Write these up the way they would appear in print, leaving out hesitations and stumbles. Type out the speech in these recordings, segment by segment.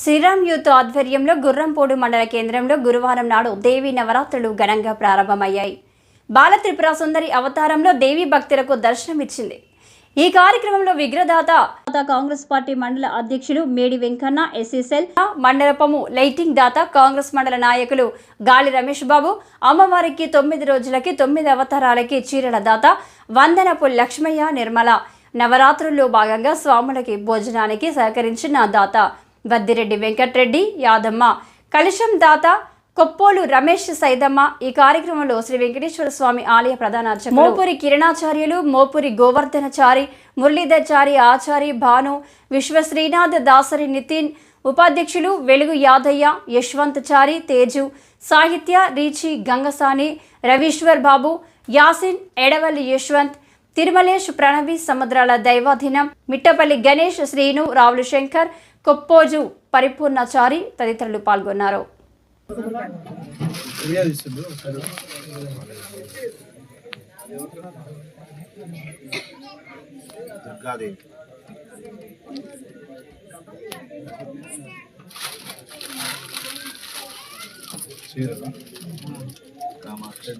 Sriram youth ఆధ్వర్యంలో గుర్రంపోడు మండల కేంద్రంలో గురువారం నాడు దేవీ నవరాత్రులు ఘనంగా ప్రారంభమయ్యాయి. బాలత్రిపుర సుందరి అవతారంలో దేవీ భక్తులకు దర్శనమిచ్చింది. ఈ కార్యక్రమంలో విగ్రహదాత కాంగ్రెస్ పార్టీ మండల అధ్యక్షులు మేడి వెంకన్న, ఎస్సీసెల్ మండలపము లైటింగ్ దాత కాంగ్రెస్ మండల నాయకులు గాలి రమేష్ బాబు, అమ్మవారికి 9 రోజులకి 9 అవతారాలకి చీరల దాత వందనపు లక్ష్మయ్య, నిర్మల నవరాత్రుల్లో భాగంగా స్వాములకి భోజనానికి సహకరించిన దాత వద్దిరెడ్డి వెంకట్రెడ్డి, యాదమ్మ, కలశం దాత కొప్పోలు రమేష్, సైదమ్మ. ఈ కార్యక్రమంలో శ్రీ వెంకటేశ్వర స్వామి ఆలయ ప్రధాన అర్చకులు మోపురి కిరణాచార్యులు, మోపురి గోవర్ధనచారి, మురళీధర్చారి, ఆచారి భాను, విశ్వశ్రీనాథ్, దాసరి నితిన్, ఉపాధ్యక్షులు వెలుగు యాదయ్య, యశ్వంత్ చారి, తేజు, సాహిత్య రీచి, గంగసాని, రవీశ్వర్ బాబు, యాసిన్, ఎడవల్లి యశ్వంత్, తిరుమలేష్, ప్రణవి, సముద్రాల దైవాధీనం, మిట్టపల్లి గణేష్, శ్రీను, రావులు శంకర్, కొప్పోజు పరిపూర్ణచారి తదితరులు పాల్గొన్నారు.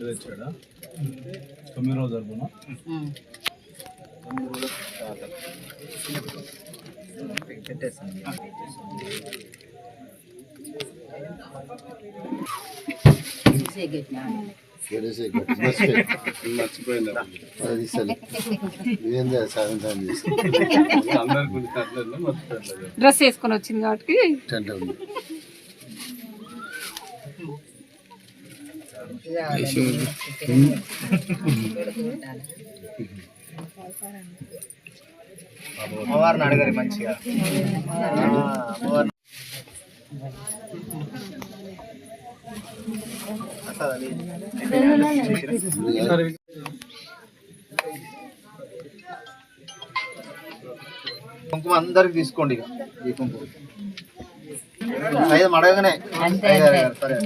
తెచ్చాడా 9 రోజులు జరుపునా డ్రెస్ వేసుకొని వచ్చింది కాబట్టి అమ్మవారిని అడగాలి మంచిగా. కుంకుమ అందరికి తీసుకోండి. ఈ కుంకుమ అడగగానే సరే.